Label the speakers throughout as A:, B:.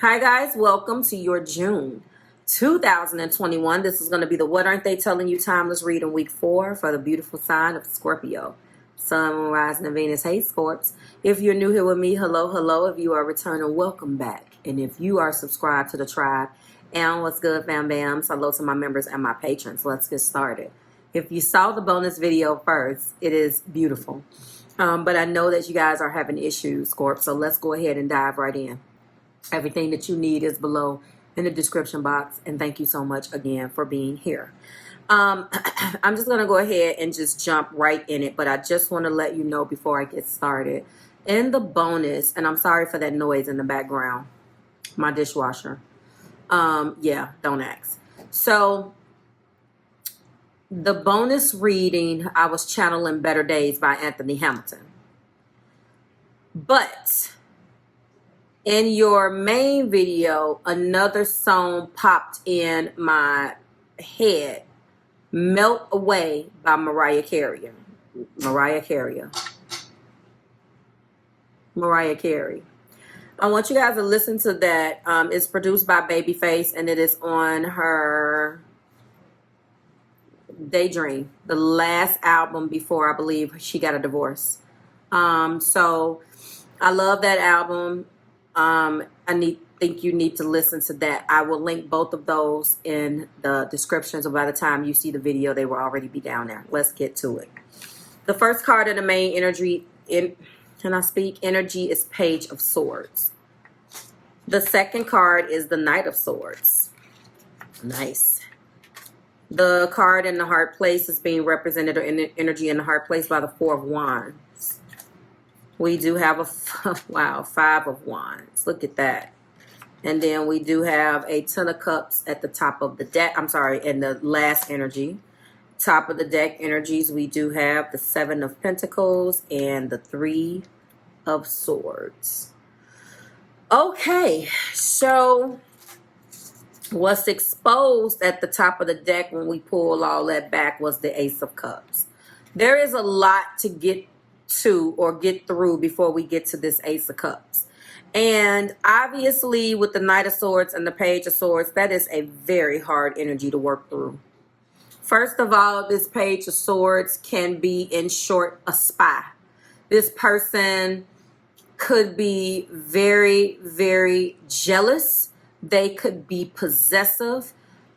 A: Hi guys, welcome to your June 2021. This is going to be the What Aren't They Telling You Timeless reading week 4 for the beautiful sign of Scorpio. Sun, Moon, Rising, and Venus. Hey Scorps. If you're new here with me, hello. If you are returning, welcome back. And if you are subscribed to the tribe, and what's good, fam bams? Hello to my members and my patrons. Let's get started. If you saw the bonus video first, it is beautiful. But I know that you guys are having issues, Scorp, so let's go ahead and dive right in. Everything that you need is below in the description box. And thank you so much again for being here. I'm just going to go ahead and just jump right in it. But I just want to let you know before I get started. In the bonus, and I'm sorry for that noise in the background, my dishwasher. Yeah, don't ask. So the bonus reading, I was channeling Better Days by Anthony Hamilton. But in your main video, another song popped in my head, Melt Away by Mariah Carey. Mariah Carey. I want you guys to listen to that. It's produced by Babyface, and it is on her Daydream, the last album before I believe she got a divorce. So I love that album. Think you need to listen to that. I will link both of those in the description, so by the time you see the video, they will already be down there. Let's get to it. The first card in the main energy, energy is Page of Swords. The second card is the Knight of Swords. Nice. The card in the heart place is being represented, or energy in the heart place, by the Four of Wands. We do have a, Five of Wands. Look at that. And then we do have a Ten of Cups at the top of the deck. I'm sorry, in the last energy. Top of the deck energies, we do have the Seven of Pentacles and the Three of Swords. Okay, so what's exposed at the top of the deck when we pull all that back was the Ace of Cups. There is a lot to get to or get through before we get to this Ace of Cups. And obviously with the Knight of Swords and the Page of Swords, that is a very hard energy to work through. First of all, this Page of Swords can be, in short, a spy. This person could be very, very jealous. They could be possessive.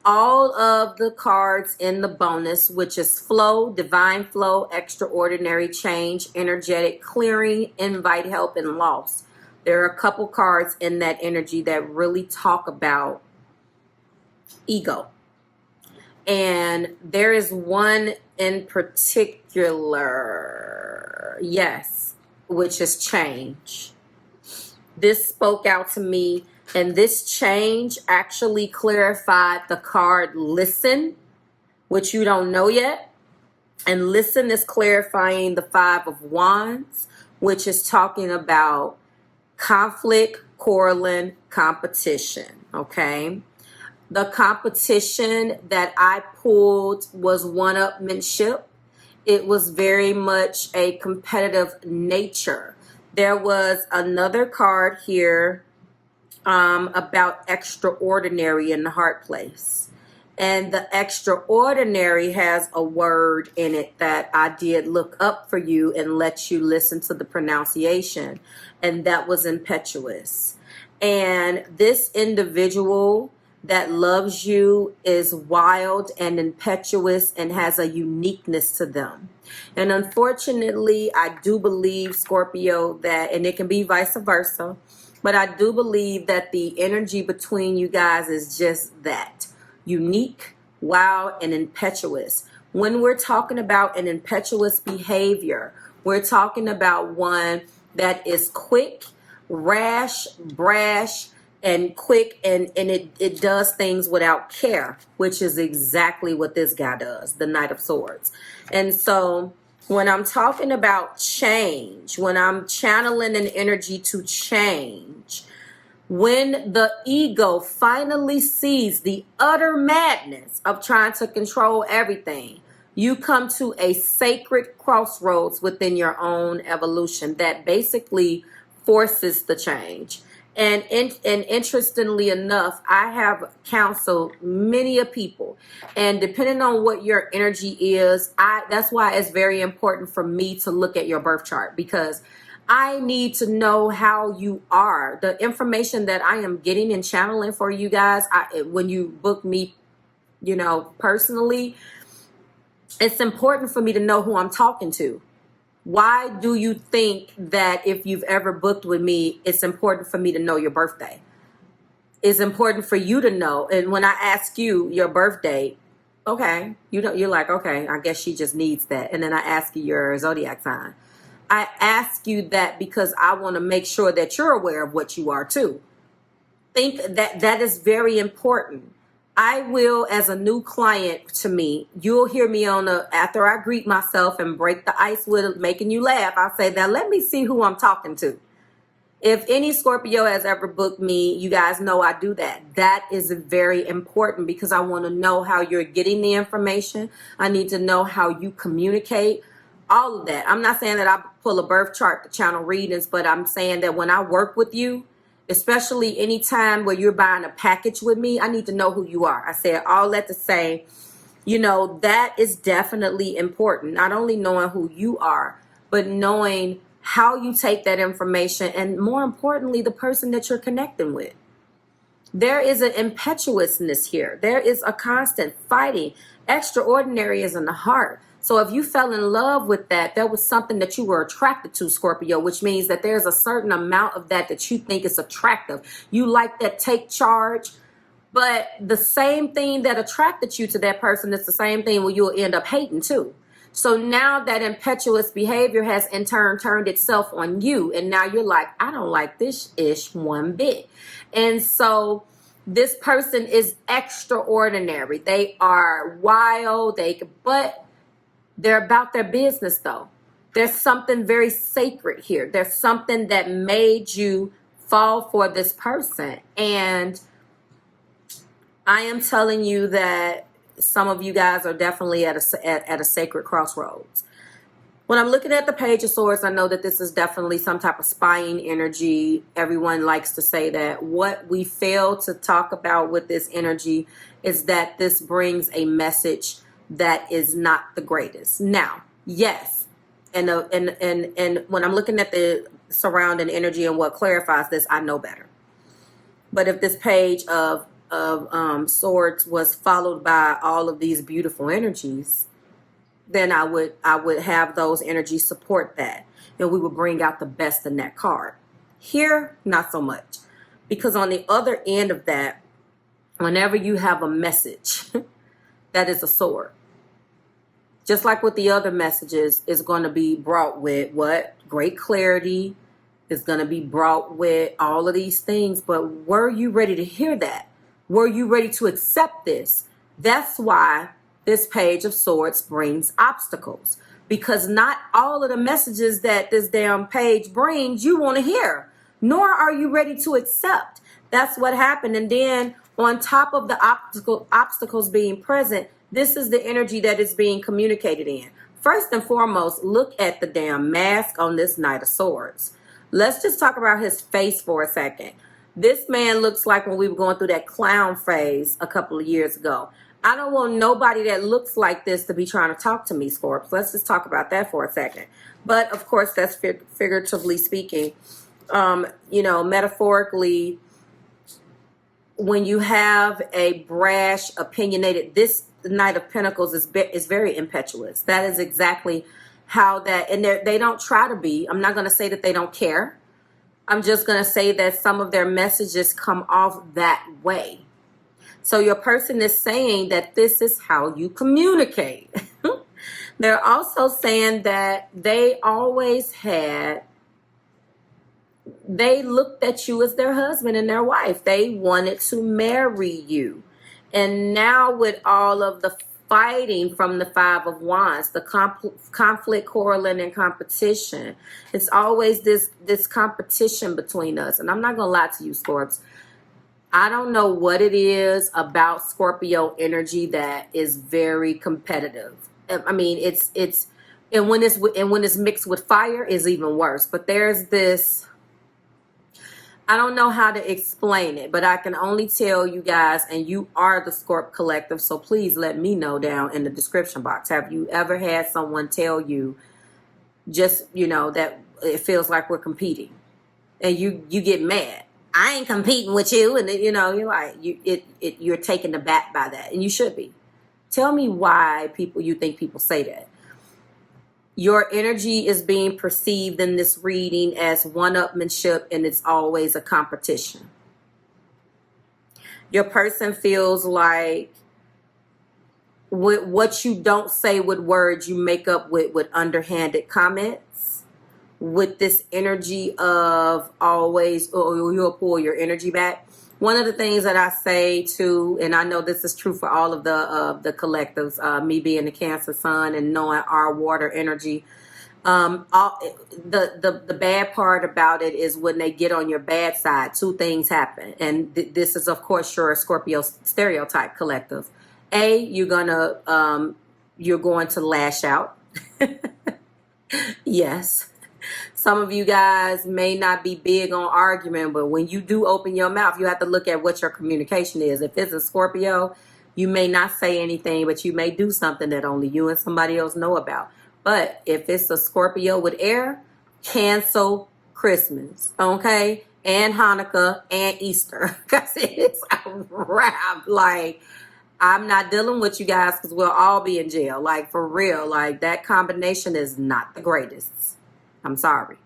A: All of the cards in the bonus, which is flow, divine flow, extraordinary change, energetic clearing, invite help, and loss. There are a couple cards in that energy that really talk about ego. And there is one in particular, yes, which is change. This spoke out to me. And this change actually clarified the card Listen, which you don't know yet. And Listen is clarifying the Five of Wands, which is talking about conflict, quarreling, competition. Okay. The competition that I pulled was one-upmanship. It was very much a competitive nature. There was another card here about extraordinary in the heart place. And the extraordinary has a word in it that I did look up for you and let you listen to the pronunciation. And that was impetuous. And this individual that loves you is wild and impetuous and has a uniqueness to them. And unfortunately, I do believe, Scorpio, that, and it can be vice versa, but I do believe that the energy between you guys is just that. Unique, wild, and impetuous. When we're talking about an impetuous behavior, we're talking about one that is quick, rash, brash, and quick, and it does things without care, which is exactly what this guy does, the Knight of Swords. And so when I'm talking about change, when I'm channeling an energy to change, when the ego finally sees the utter madness of trying to control everything, you come to a sacred crossroads within your own evolution that basically forces the change. And interestingly enough, I have counseled many of people, and depending on what your energy is, that's why it's very important for me to look at your birth chart, because I need to know how you are. The information that I am getting and channeling for you guys, when you book me, personally, it's important for me to know who I'm talking to. Why do you think that if you've ever booked with me, it's important for me to know your birthday? It's important for you to know. And when I ask you your birthday, okay, you're like, okay, I guess she just needs that. And then I ask you your zodiac sign. I ask you that because I want to make sure that you're aware of what you are too. Think that is very important. I will, as a new client to me, you'll hear me after I greet myself and break the ice with making you laugh, I'll say, now let me see who I'm talking to. If any Scorpio has ever booked me, you guys know I do that. That is very important because I want to know how you're getting the information. I need to know how you communicate, all of that. I'm not saying that I pull a birth chart to channel readings, but I'm saying that when I work with you, especially any time where you're buying a package with me, I need to know who you are. I said all that to say, that is definitely important. Not only knowing who you are, but knowing how you take that information, and more importantly, the person that you're connecting with. There is an impetuousness here. There is a constant fighting. Extraordinary is in the heart. So if you fell in love with that, there was something that you were attracted to, Scorpio, which means that there's a certain amount of that you think is attractive. You like that take charge, but the same thing that attracted you to that person is the same thing where you'll end up hating too. So now that impetuous behavior has in turn turned itself on you. And now you're like, I don't like this ish one bit. And so this person is extraordinary. They are wild, but they're about their business though. There's something very sacred here. There's something that made you fall for this person. And I am telling you that some of you guys are definitely at a sacred crossroads. When I'm looking at the Page of Swords, I know that this is definitely some type of spying energy. Everyone likes to say that. What we fail to talk about with this energy is that this brings a message that is not the greatest. Now, yes, and when I'm looking at the surrounding energy and what clarifies this, I know better. But if this Page of Swords was followed by all of these beautiful energies, then I would have those energies support that, and we would bring out the best in that card. Here, not so much, because on the other end of that, whenever you have a message that is a sword, just like with the other messages, is going to be brought with what? Great clarity. Is going to be brought with all of these things. But were you ready to hear that? Were you ready to accept this? That's why this Page of Swords brings obstacles, because not all of the messages that this damn page brings you want to hear, nor are you ready to accept. That's what happened. And then on top of the obstacles being present, this is the energy that is being communicated in. First and foremost, look at the damn mask on this Knight of Swords. Let's just talk about his face for a second. This man looks like when we were going through that clown phase a couple of years ago. I don't want nobody that looks like this to be trying to talk to me, Scorps. Let's just talk about that for a second. But of course, that's figuratively speaking. Metaphorically, when you have a brash, opinionated, this Knight of Pentacles is very impetuous. That is exactly how that, and they don't try to be. I'm not going to say that they don't care. I'm just going to say that some of their messages come off that way. So your person is saying that this is how you communicate. They're also saying that they looked at you as their husband and their wife. They wanted to marry you. And now with all of the fighting from the Five of Wands, the conflict, quarreling, and competition, it's always this competition between us. And I'm not going to lie to you, Scorps. I don't know what it is about Scorpio energy that is very competitive. I mean, and when it's mixed with fire is even worse. But there's this I don't know how to explain it, but I can only tell you guys, and you are the Scorp Collective, so please let me know down in the description box. Have you ever had someone tell you just, you know, that it feels like we're competing and you get mad? I ain't competing with you. And then, you know, you're like, you're taken aback by that, and you should be. Tell me why you think people say that. Your energy is being perceived in this reading as one-upmanship, and it's always a competition. Your person feels like with what you don't say with words, you make up with underhanded comments. With this energy of always, oh, you'll pull your energy back. One of the things that I say too, and I know this is true for all of the collectives, me being the Cancer sun and knowing our water energy, the bad part about it is when they get on your bad side, two things happen. And this is, of course, your Scorpio stereotype collective. You're going to lash out. Yes. Some of you guys may not be big on argument, but when you do open your mouth, you have to look at what your communication is. If it's a Scorpio, you may not say anything, but you may do something that only you and somebody else know about. But if it's a Scorpio with air, cancel Christmas, okay? And Hanukkah and Easter, because it's a wrap. Like, I'm not dealing with you guys because we'll all be in jail. Like, for real, like, that combination is not the greatest. I'm sorry.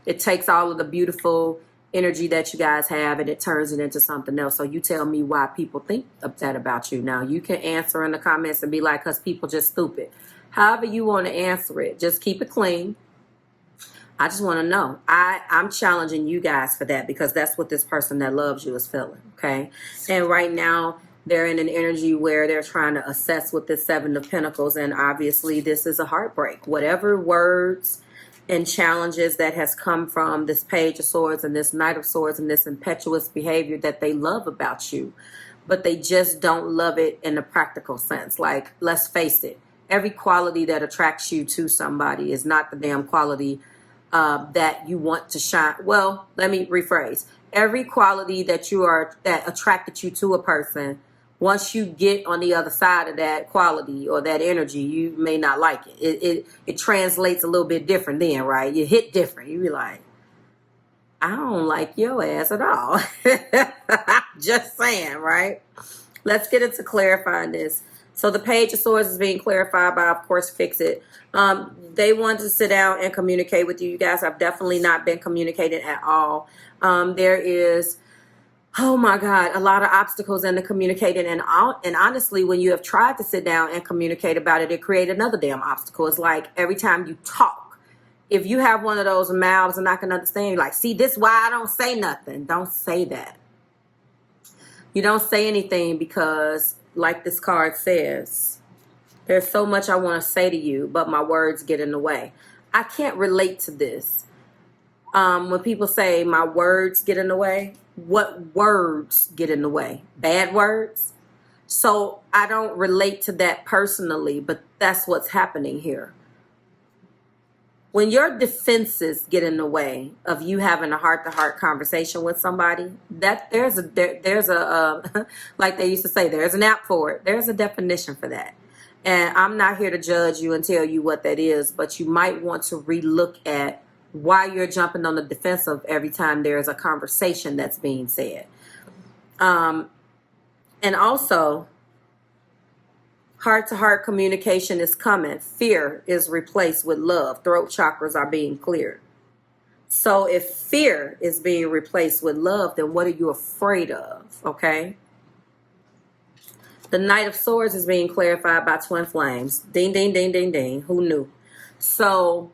A: It takes all of the beautiful energy that you guys have and it turns it into something else. So you tell me why people think that about you. Now, you can answer in the comments and be like, because people just stupid. However you want to answer it, just keep it clean. I just want to know. I'm challenging you guys for that because that's what this person that loves you is feeling, okay? And right now, they're in an energy where they're trying to assess with this Seven of Pentacles, and obviously this is a heartbreak. Whatever words and challenges that has come from this Page of Swords and this Knight of Swords and this impetuous behavior that they love about you, but they just don't love it in a practical sense. Like, let's face it, every quality that attracts you to somebody is not the damn quality that you want to shine. Well, let me rephrase. Every quality that attracted you to a person, once you get on the other side of that quality or that energy, you may not like it. It translates a little bit different then, right? You hit different. You be like, I don't like your ass at all. Just saying, right? Let's get into clarifying this. So the Page of Swords is being clarified by, of course, Fix It. They want to sit down and communicate with you. You guys have definitely not been communicating at all. There is, oh my God, a lot of obstacles in the communicating. And honestly, when you have tried to sit down and communicate about it, it creates another damn obstacle. It's like every time you talk, if you have one of those mouths and I can understand, you're like, see, this is why I don't say nothing. Don't say that. You don't say anything because, like this card says, there's so much I want to say to you, but my words get in the way. I can't relate to this. When people say my words get in the way, what words get in the way? Bad words? So I don't relate to that personally, but that's what's happening here. When your defenses get in the way of you having a heart-to-heart conversation with somebody, that there's a like they used to say, there's an app for it. There's a definition for that. And I'm not here to judge you and tell you what that is, but you might want to relook at why you're jumping on the defensive every time there's a conversation that's being said. And also, heart-to-heart communication is coming. Fear is replaced with love. Throat chakras are being cleared. So if fear is being replaced with love, then what are you afraid of? Okay? The Knight of Swords is being clarified by twin flames. Ding, ding, ding, ding, ding. Who knew? So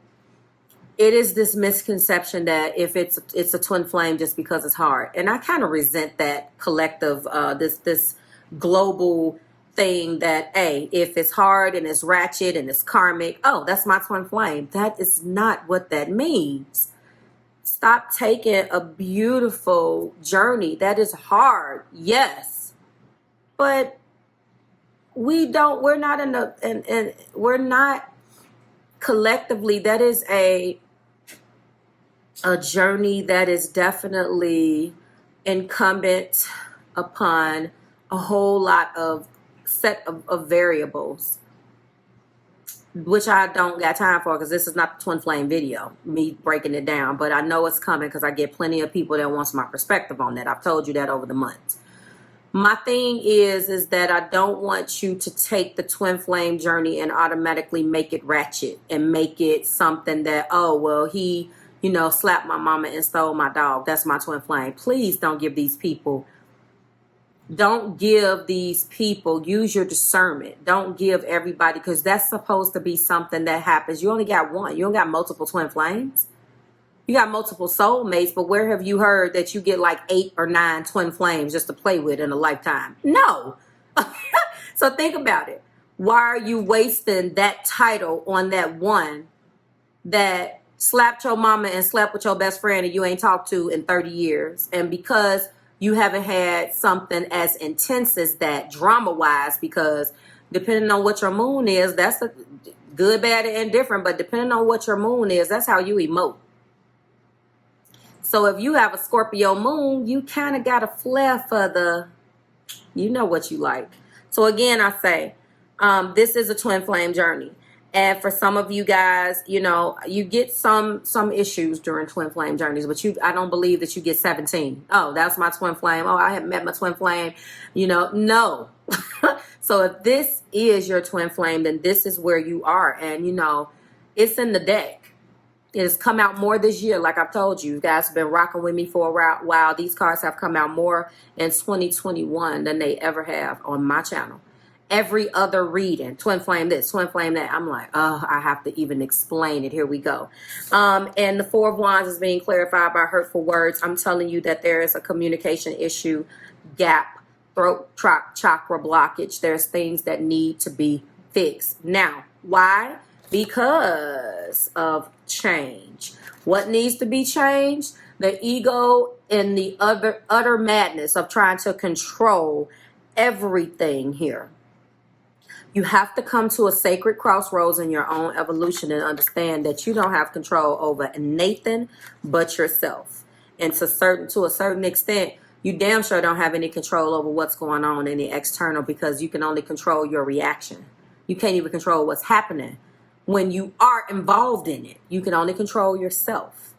A: it is this misconception that if it's a twin flame just because it's hard. And I kind of resent that collective, this global thing that, hey, if it's hard and it's ratchet and it's karmic, oh, that's my twin flame. That is not what that means. Stop taking a beautiful journey. That is hard, yes. But we're not collectively, that is a a journey that is definitely incumbent upon a whole lot of set of variables, which I don't got time for because this is not the twin flame video, me breaking it down. But I know it's coming because I get plenty of people that wants my perspective on that. I've told you that over the months. My thing is that I don't want you to take the twin flame journey and automatically make it ratchet and make it something that, oh, well, he, you know, slapped my mama and stole my dog. That's my twin flame. Please don't give these people, use your discernment. Don't give everybody, because that's supposed to be something that happens. You only got one. You don't got multiple twin flames. You got multiple soulmates, but where have you heard that you get like 8 or 9 twin flames just to play with in a lifetime? No. So think about it. Why are you wasting that title on that one that slapped your mama and slept with your best friend and you ain't talked to in 30 years? And because you haven't had something as intense as that drama-wise, because depending on what your moon is, that's a good, bad, and indifferent, but depending on what your moon is, that's how you emote. So if you have a Scorpio moon, you kind of got a flair for the, you know what you like. So again, I say, this is a twin flame journey. And for some of you guys, you know, you get some issues during twin flame journeys, but I don't believe that you get 17. Oh, that's my twin flame. Oh, I haven't met my twin flame. You know, no. So if this is your twin flame, then this is where you are. And, you know, it's in the deck. It has come out more this year. Like I've told you, you guys have been rocking with me for a while. These cards have come out more in 2021 than they ever have on my channel. Every other reading, twin flame this, twin flame that. I'm like, oh, I have to even explain it. Here we go. And the Four of Wands is being clarified by hurtful words. I'm telling you that there is a communication issue, gap, throat chakra blockage. There's things that need to be fixed. Now, why? Because of change. What needs to be changed? The ego and the utter madness of trying to control everything here. You have to come to a sacred crossroads in your own evolution and understand that you don't have control over Nathan but yourself. And to a certain extent, you damn sure don't have any control over what's going on in the external, because you can only control your reaction. You can't even control what's happening when you are involved in it. You can only control yourself.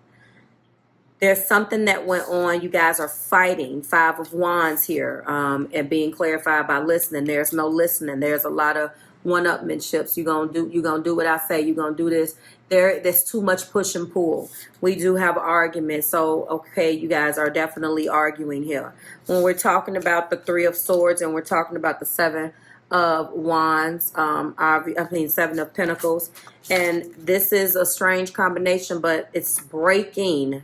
A: There's something that went on. You guys are fighting. Five of Wands here, and being clarified by listening. There's no listening. There's a lot of one-upmanships. You're gonna do what I say. You're gonna do this. There's too much push and pull. We do have arguments. So okay, you guys are definitely arguing here. When we're talking about the Three of Swords and we're talking about the Seven of Wands, Seven of Pentacles, and this is a strange combination, but it's breaking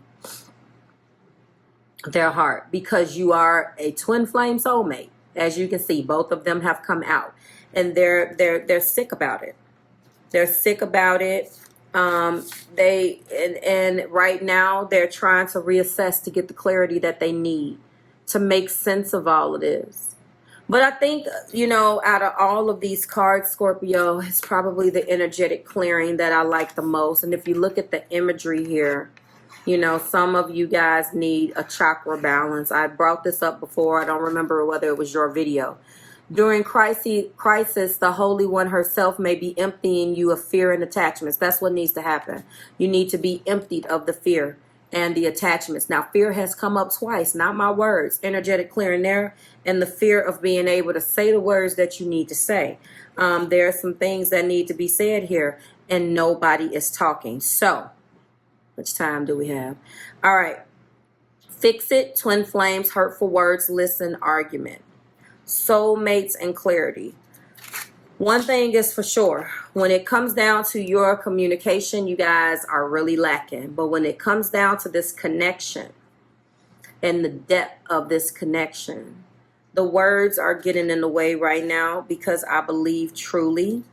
A: their heart, because you are a twin flame soulmate. As you can see, both of them have come out, and they're sick about it. They're sick about it. And right now they're trying to reassess to get the clarity that they need to make sense of all of this. But I think, you know, out of all of these cards, Scorpio, it's probably the energetic clearing that I like the most. And if you look at the imagery here, you know, some of you guys need a chakra balance. I brought this up before. I don't remember whether it was your video. During crisis, the Holy One herself may be emptying you of fear and attachments. That's what needs to happen. You need to be emptied of the fear and the attachments. Now, fear has come up twice, not my words. Energetic clearing there, and the fear of being able to say the words that you need to say. There are some things that need to be said here, and nobody is talking. So, which time do we have? All right. Fix it, twin flames, hurtful words, listen, argument. Soulmates and clarity. One thing is for sure. When it comes down to your communication, you guys are really lacking. But when it comes down to this connection and the depth of this connection, the words are getting in the way right now, because I believe truly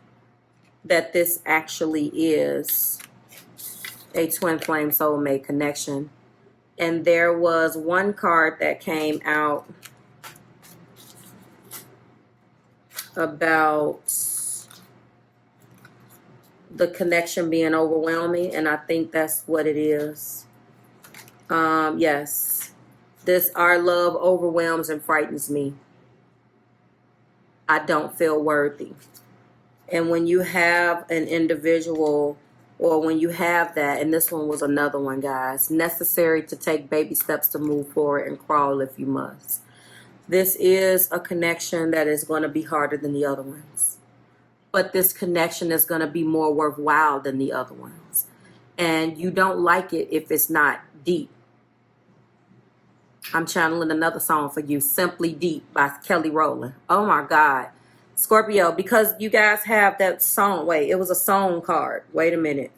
A: that this actually is a twin flame soulmate connection. And there was one card that came out about the connection being overwhelming, and I think that's what it is. Yes. Our love overwhelms and frightens me. I don't feel worthy. And when you have an individual, or when you have that, and this one was another one, guys, necessary to take baby steps to move forward and crawl if you must. This is a connection that is going to be harder than the other ones. But this connection is going to be more worthwhile than the other ones. And you don't like it if it's not deep. I'm channeling another song for you, Simply Deep by Kelly Rowland. Oh my God. Scorpio, because you guys have that song. Wait, it was a song card. Wait a minute.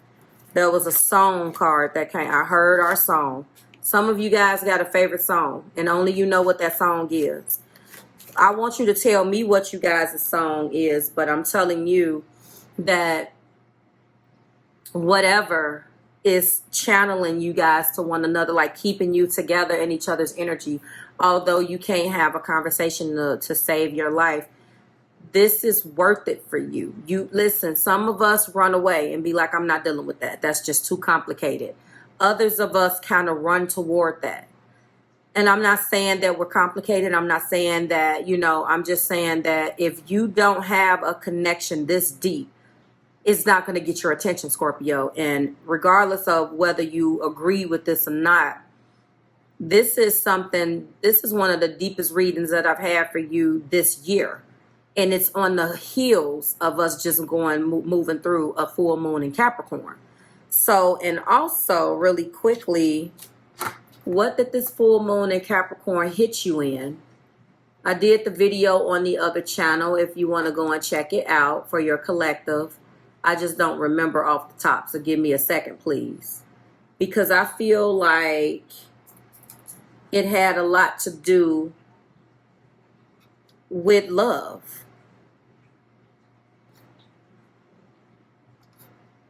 A: There was a song card that came. I heard our song. Some of you guys got a favorite song, and only you know what that song is. I want you to tell me what you guys' song is, but I'm telling you that whatever is channeling you guys to one another, like keeping you together in each other's energy, although you can't have a conversation to save your life, this is worth it for you. You listen, some of us run away and be like, I'm not dealing with that. That's just too complicated. Others of us kind of run toward that. And I'm not saying that we're complicated. I'm not saying that, I'm just saying that if you don't have a connection this deep, it's not going to get your attention, Scorpio. And regardless of whether you agree with this or not, this is one of the deepest readings that I've had for you this year. And it's on the heels of us just moving through a full moon in Capricorn. So, and also really quickly, what did this full moon in Capricorn hit you in? I did the video on the other channel if you want to go and check it out for your collective. I just don't remember off the top, so give me a second, please. Because I feel like it had a lot to do with love.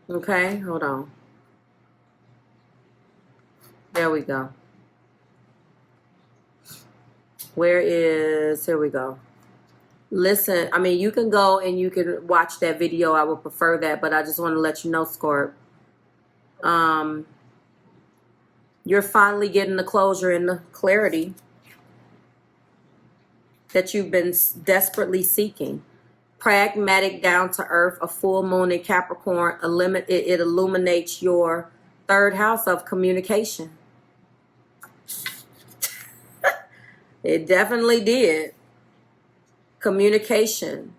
A: Okay, hold on. There we go. Here we go. Listen, I mean, you can go and you can watch that video. I would prefer that, but I just want to let you know, Scorp. You're finally getting the closure and the clarity that you've been desperately seeking. Pragmatic, down to earth, a full moon in Capricorn, it illuminates your third house of communication. It definitely did. Communication,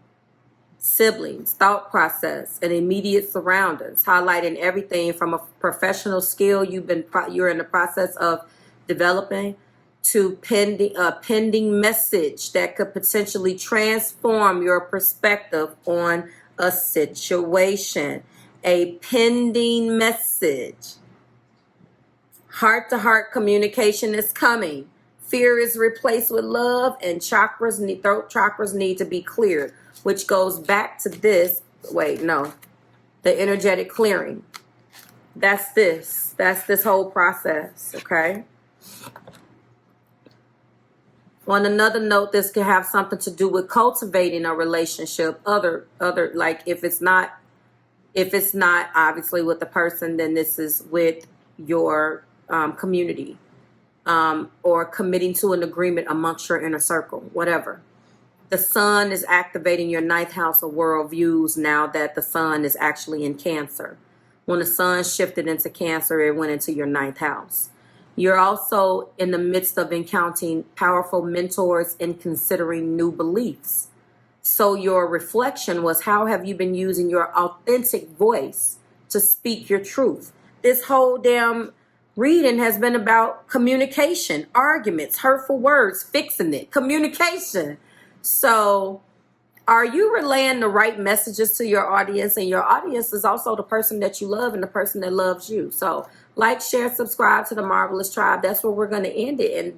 A: siblings, thought process, and immediate surroundings, highlighting everything from a professional skill you're in the process of developing to a pending message that could potentially transform your perspective on a situation. A pending message. Heart-to-heart communication is coming. Fear is replaced with love, and throat chakras need to be cleared, which goes back to this. Wait, no. The energetic clearing. That's this. That's this whole process, okay? On another note, this could have something to do with cultivating a relationship. Other like if it's not obviously with the person, then this is with your community. Or committing to an agreement amongst your inner circle, whatever. The sun is activating your ninth house of worldviews now that the sun is actually in Cancer. When the sun shifted into Cancer, it went into your ninth house. You're also in the midst of encountering powerful mentors and considering new beliefs. So your reflection was, how have you been using your authentic voice to speak your truth? This whole damn reading has been about communication, arguments, hurtful words, fixing it, communication. So are you relaying the right messages to your audience? And your audience is also the person that you love and the person that loves you. So like, share, subscribe to the Marvelous Tribe. That's where we're going to end it. And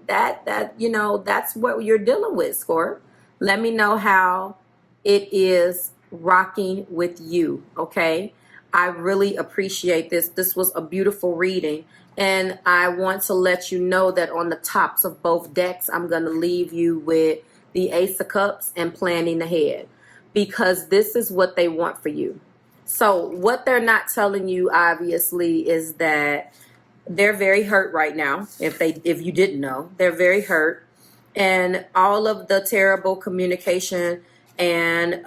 A: that's what you're dealing with, Scorp. Let me know how it is rocking with you, okay? I really appreciate this. This was a beautiful reading. And I want to let you know that on the tops of both decks, I'm going to leave you with the Ace of Cups and Planning Ahead, because this is what they want for you. So what they're not telling you, obviously, is that They're very hurt right now. If you didn't know, they're very hurt, and all of the terrible communication and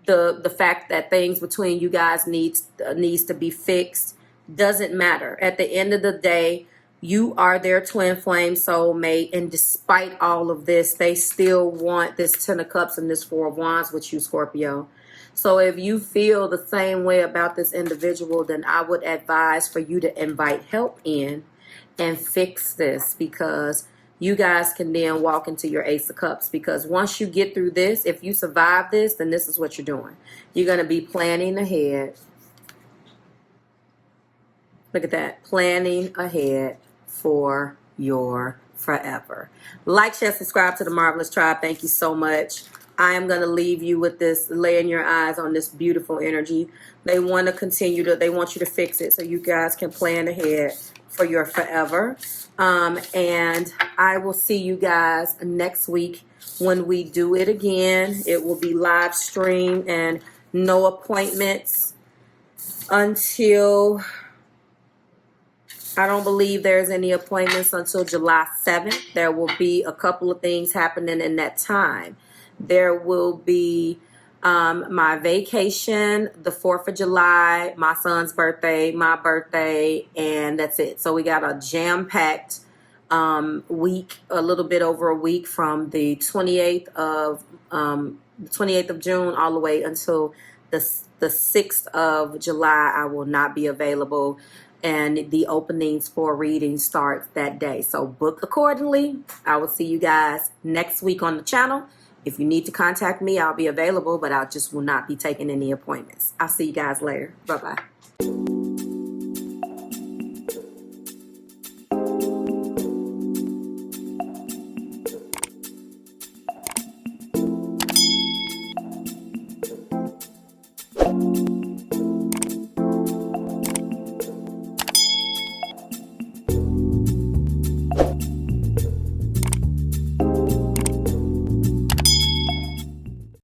A: the fact that things between you guys needs to be fixed doesn't matter. At the end of the day, you are their twin flame soulmate, and despite all of this, they still want this Ten of Cups and this Four of Wands with you, Scorpio. So if you feel the same way about this individual, then I would advise for you to invite help in and fix this, because you guys can then walk into your Ace of Cups. Because once you get through this, if you survive this, then this is what you're doing. You're going to be planning ahead. Look at that. Planning ahead for your forever. Like, share, subscribe to the Marvelous Tribe. Thank you so much. I am going to leave you with this, laying your eyes on this beautiful energy. They want to continue to, they want you to fix it so you guys can plan ahead for your forever. And I will see you guys next week when we do it again. It will be live stream and no appointments until, I don't believe there's any appointments until July 7th. There will be a couple of things happening in that time. There will be my vacation, the 4th of July, my son's birthday, my birthday, and that's it. So we got a jam-packed week, a little bit over a week, from the 28th of June all the way until the 6th of July. I will not be available, and the openings for reading starts that day. So book accordingly. I will see you guys next week on the channel. If you need to contact me, I'll be available, but I just will not be taking any appointments. I'll see you guys later. Bye-bye.